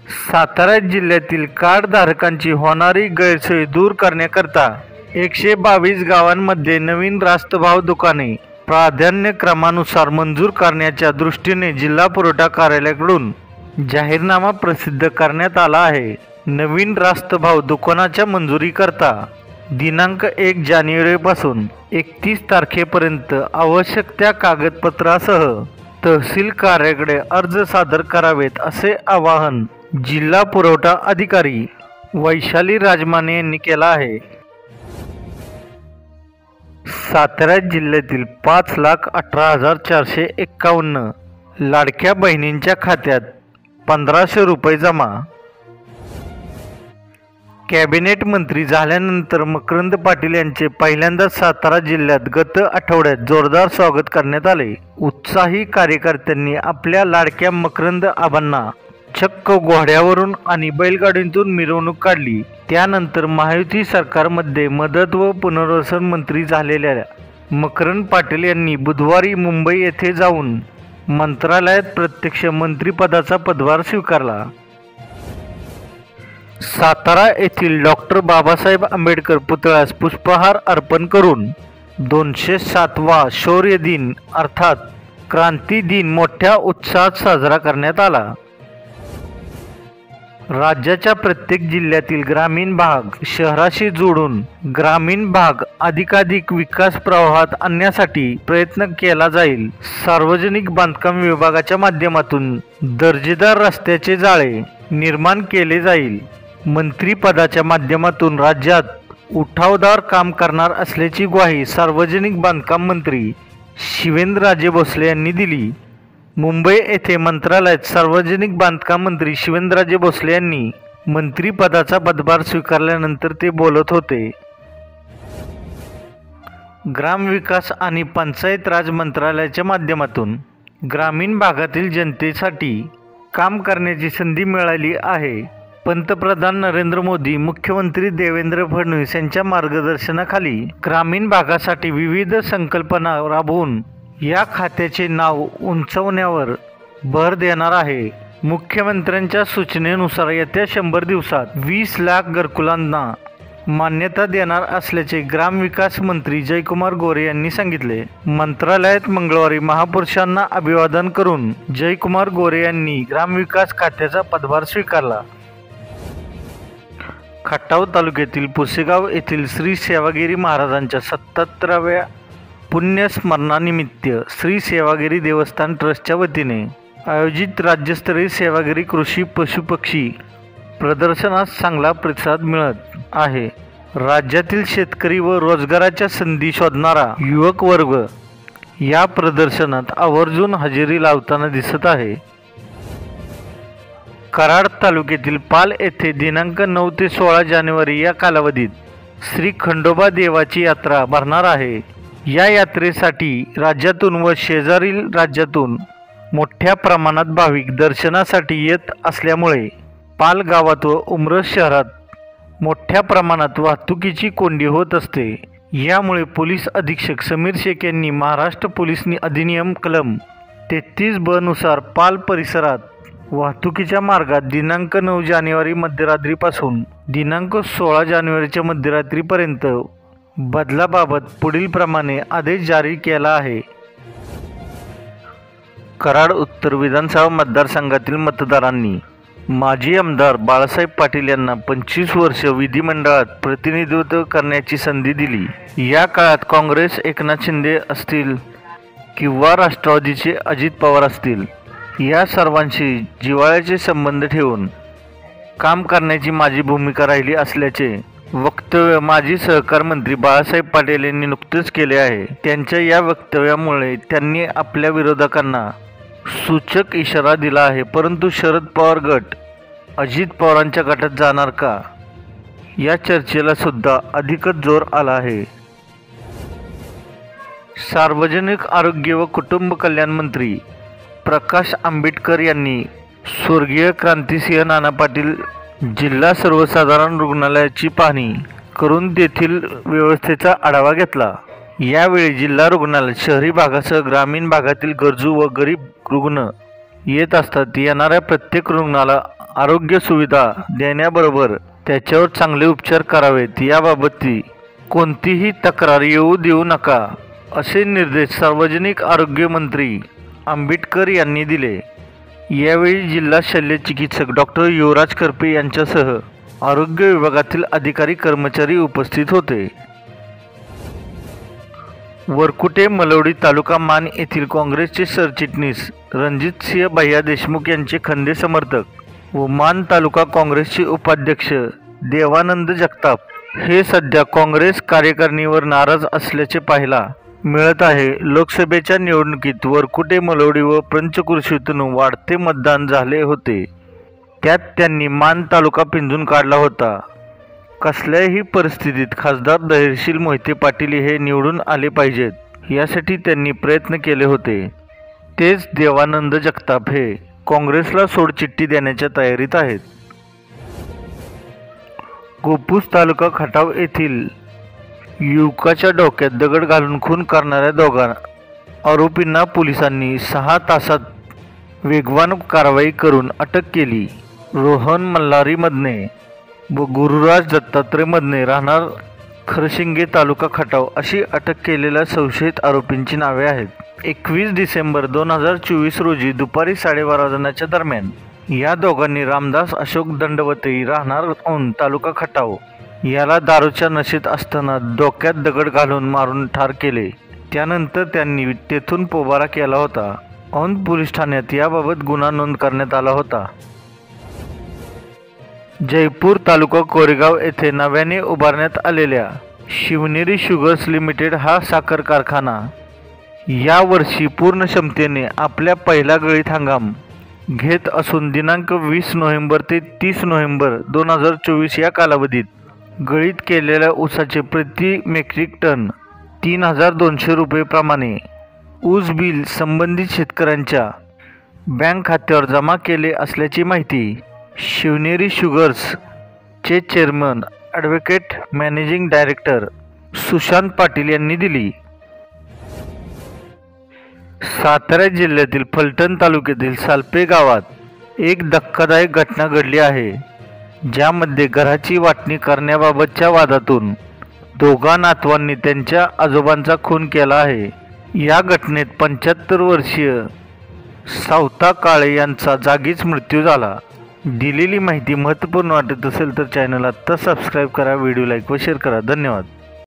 सातारा जिल्ह्यातील कार्डधारकांची होणारी गैरसोय दूर करण्याकरता 122 गावांमध्ये नवीन रास्तभाव दुकाने प्राधान्यक्रमानुसार मंजूर करण्याच्या दृष्टीने जिल्हा पुरवठा कार्यालयाकडून जाहीरनामा प्रसिद्ध करण्यात आला आहे। नवीन रास्तभाव दुकानाच्या मंजुरीकरता दिनांक 1 जानेवारीपासून 31 तारखेपर्यंत आवश्यक त्या कागदपत्रासह तहसील कार्यालयाकडे अर्ज सादर करावेत असे आवाहन जिल्हा पुरवठा अधिकारी वैशाली राजमाने यांनी केला आहे। सातारा जिल्ह्यातील 5,18,451 लाडक्या बहिणींच्या खात्यात 1,500 रुपये जमा। कॅबिनेट मंत्री झाल्यानंतर मकरंद पाटील यांचे पहिल्यांदाच सातारा जिल्ह्यात गत आठवड्यात जोरदार स्वागत करण्यात आले। उत्साही कार्यकर्त्यांनी आपल्या लाडक्या मकरंद आबांना चक्क घोड्यावरून आणि बैलगाडीतून मिरवणूक काढली। त्यानंतर महायुती सरकारमध्ये मदत व पुनर्वसन मंत्री झालेल्या मकरंद पाटील यांनी बुधवारी मुंबई येथे जाऊन मंत्रालयात प्रत्यक्ष मंत्रिपदाचा पदभार स्वीकारला। सातारा येथील डॉक्टर बाबासाहेब आंबेडकर पुतळ्यास पुष्पहार अर्पण करून 207वा शौर्य दिन अर्थात क्रांती दिन मोठ्या उत्साहात साजरा करण्यात आला। राज्याच्या प्रत्येक जिल्ह्यातील ग्रामीण भाग शहराशी जोडून ग्रामीण भाग अधिकाधिक विकास प्रवाहात आणण्यासाठी प्रयत्न केला जाईल। सार्वजनिक बांधकाम विभागाच्या माध्यमातून दर्जेदार रस्त्याचे जाळे निर्माण केले जाईल। मंत्रिपदाच्या माध्यमातून राज्यात उठावदार काम करणार असल्याची ग्वाही सार्वजनिक बांधकाम मंत्री शिवेंद्रराजे भोसले यांनी दिली। मुंबई येथे मंत्रालयात सार्वजनिक बांधकाम मंत्री शिवेंद्रराजे भोसले यांनी मंत्रिपदाचा पदभार स्वीकारल्यानंतर ते बोलत होते। ग्रामविकास आणि पंचायत राज मंत्रालयाच्या माध्यमातून ग्रामीण भागातील जनतेसाठी काम करण्याची संधी मिळाली आहे। पंतप्रधान नरेंद्र मोदी, मुख्यमंत्री देवेंद्र फडणवीस यांच्या मार्गदर्शनाखाली ग्रामीण भागासाठी विविध संकल्पना राबवून या खात्याचे नाव उंचावण्यावर भर देणार आहे। मुख्यमंत्र्यांच्या सूचनेनुसार येत्या 100 दिवसात 20 लाख घरकुलांना मान्यता देणार असल्याचे ग्रामविकास मंत्री जयकुमार गोरे यांनी सांगितले। मंत्रालयात मंगळवारी महापुरुषांना अभिवादन करून जयकुमार गोरे यांनी ग्रामविकास खात्याचा पदभार स्वीकारला। खटाव तालुक्यातील पुसेगाव येथील श्री सेवागिरी महाराजांच्या 77व्या पुण्यस्मरणानिमित्त श्री सेवागिरी देवस्थान ट्रस्टच्या वतीने आयोजित राज्यस्तरीय सेवागिरी कृषी पशुपक्षी प्रदर्शनास चांगला प्रतिसाद मिळत आहे। राज्यातील शेतकरी व रोजगाराच्या संधी शोधणारा युवक वर्ग या प्रदर्शनात आवर्जून हजेरी लावताना दिसत आहे। कराड तालुक्यातील पाल येथे दिनांक 9 ते 16 जानेवारी या कालावधीत श्री खंडोबा देवाची यात्रा भरणार आहे। या यात्रेसाठी राज्यातून व शेजारील राज्यातून मोठ्या प्रमाणात भाविक दर्शनासाठी येत असल्यामुळे पाल गावात व उमरस शहरात मोठ्या प्रमाणात वाहतुकीची कोंडी होत असते। यामुळे पोलीस अधीक्षक समीर शेख यांनी महाराष्ट्र पोलीस अधिनियम कलम 33(ब) नुसार पाल परिसरात वाहतुकीच्या मार्गात दिनांक 9 जानेवारी मध्यरात्रीपासून दिनांक 16 जानेवारीच्या मध्यरात्रीपर्यंत बदलाबाबत पुढील प्रमाणे आदेश जारी केला आहे। कराड उत्तर विधानसभा मतदारसंघातील मतदारांनी माजी आमदार बाळासाहेब पाटील यांना 25 वर्ष विधिमंडळात प्रतिनिधित्व करण्याची संधी दिली। या काळात काँग्रेस एकनाथ शिंदे असतील किंवा राष्ट्रवादीचे अजित पवार असतील, या सर्वांशी जिव्हाळ्याचे संबंध ठेवून काम करण्याची माझी भूमिका राहिली असल्याचे वक्तव्य माजी सहकार मंत्री बाळासाहेब पाटील यांनी नुकतेच केले आहे। त्यांच्या या वक्तव्यामुळे त्यांनी आपल्या विरोधकांना सूचक इशारा दिला आहे। परंतु शरद पवार गट अजित पवारांच्या गटात जाणार का, या चर्चेला सुद्धा अधिकच जोर आला आहे। सार्वजनिक आरोग्य व कुटुंब कल्याण मंत्री प्रकाश आंबेडकर यांनी स्वर्गीय क्रांतिसिंह नाना पाटील जिल्हा सर्वसाधारण रुग्णालयाची पाहणी करून तेथील व्यवस्थेचा आढावा घेतला। यावेळी जिल्हा रुग्णालयात शहरी भागासह ग्रामीण भागातील गरजू व गरीब रुग्ण येत असतात। येणाऱ्या प्रत्येक रुग्णाला आरोग्य सुविधा देण्याबरोबर त्याच्यावर चांगले उपचार करावेत याबाबतची कोणतीही तक्रार येऊ देऊ नका असे निर्देश सार्वजनिक आरोग्य मंत्री आंबेडकर यांनी दिले। यावेळी जिल्हा शल्य चिकित्सक डॉक्टर युवराज करपे यांच्यासह आरोग्य विभागातील अधिकारी कर्मचारी उपस्थित होते। वरकुटे मलवडी तालुका मान येथील काँग्रेसचे सरचिटणीस रणजितसिंह भैया देशमुख यांचे खंदे समर्थक व मान तालुका काँग्रेसचे उपाध्यक्ष देवानंद जगताप हे सध्या काँग्रेस कार्यकारिणीवर नाराज असल्याचे पाहायला मिळत आहे। लोकसभेच्या निवडणुकीत वरकुटे मलवडी व पंचकृषीतून वाढते मतदान झाले होते, त्यात त्यांनी मान तालुका पिंजून काढला होता। कसल्याही परिस्थितीत खासदार धैर्यशील मोहिते पाटील हे निवडून आले पाहिजेत यासाठी त्यांनी प्रयत्न केले होते। तेच देवानंद जगताप हे काँग्रेसला सोडचिठ्ठी देण्याच्या तयारीत आहेत। गोपूस तालुका खटाव येथील युवकाच्या डोक्यात दगड घालून खून करणाऱ्या दोघा आरोपींना पोलिसांनी 6 तासात वेगवान कारवाई करून अटक केली। रोहन मल्हारी मधने व गुरुराज दत्तात्रय मधने राहणार खरशिंगे तालुका खटाव अशी अटक केलेल्या संशयित आरोपींची नावे आहेत। 21 डिसेंबर 2024 रोजी दुपारी 12:30 वाजण्याच्या दरम्यान या दोघांनी रामदास अशोक दंडवते राहणार औंध तालुका खटाव याला दारूच्या नशेत असताना डोक्यात दगड घालून मारून ठार केले। त्यानंतर त्यांनी तेथून पोबारा केला होता। औंध पोलीस ठाण्यात याबाबत गुन्हा नोंद करण्यात आला होता। जयपूर तालुका कोरेगाव येथे नव्याने उभारण्यात आलेल्या शिवनेरी शुगर्स लिमिटेड हा साखर कारखाना यावर्षी पूर्ण क्षमतेने आपल्या पहिला गळीत हंगाम घेत असून दिनांक 20 नोव्हेंबर ते 30 नोव्हेंबर 2024 या कालावधीत गळीत केलेल्या ऊसाचे प्रति मेट्रिक टन 3200 रुपये प्रमाणे ऊस बिल संबंधित शेतकऱ्यांच्या बँक खात्यावर जमा केले असल्याची माहिती शिवनेरी शुगर्स चे chairman advocate managing director Sushant Patil यांनी दिली। सातारा जिल्ह्यातील फलटण तालुक्यातील सालपे गावात एक धक्कादायक घटना घडली आहे, ज्यामध्ये घराची वाटणी करण्याबाबतच्या वादातून दोघा नातवांनी त्यांच्या आजोबांचा खून केला आहे। या घटनेत 75 वर्षीय सावता काळे यांचा जागीच मृत्यू झाला। दिलेली माहिती महत्त्वपूर्ण वाटत असेल तर चॅनलला आत्ता सबस्क्राईब करा, व्हिडिओ लाईक व शेअर करा। धन्यवाद।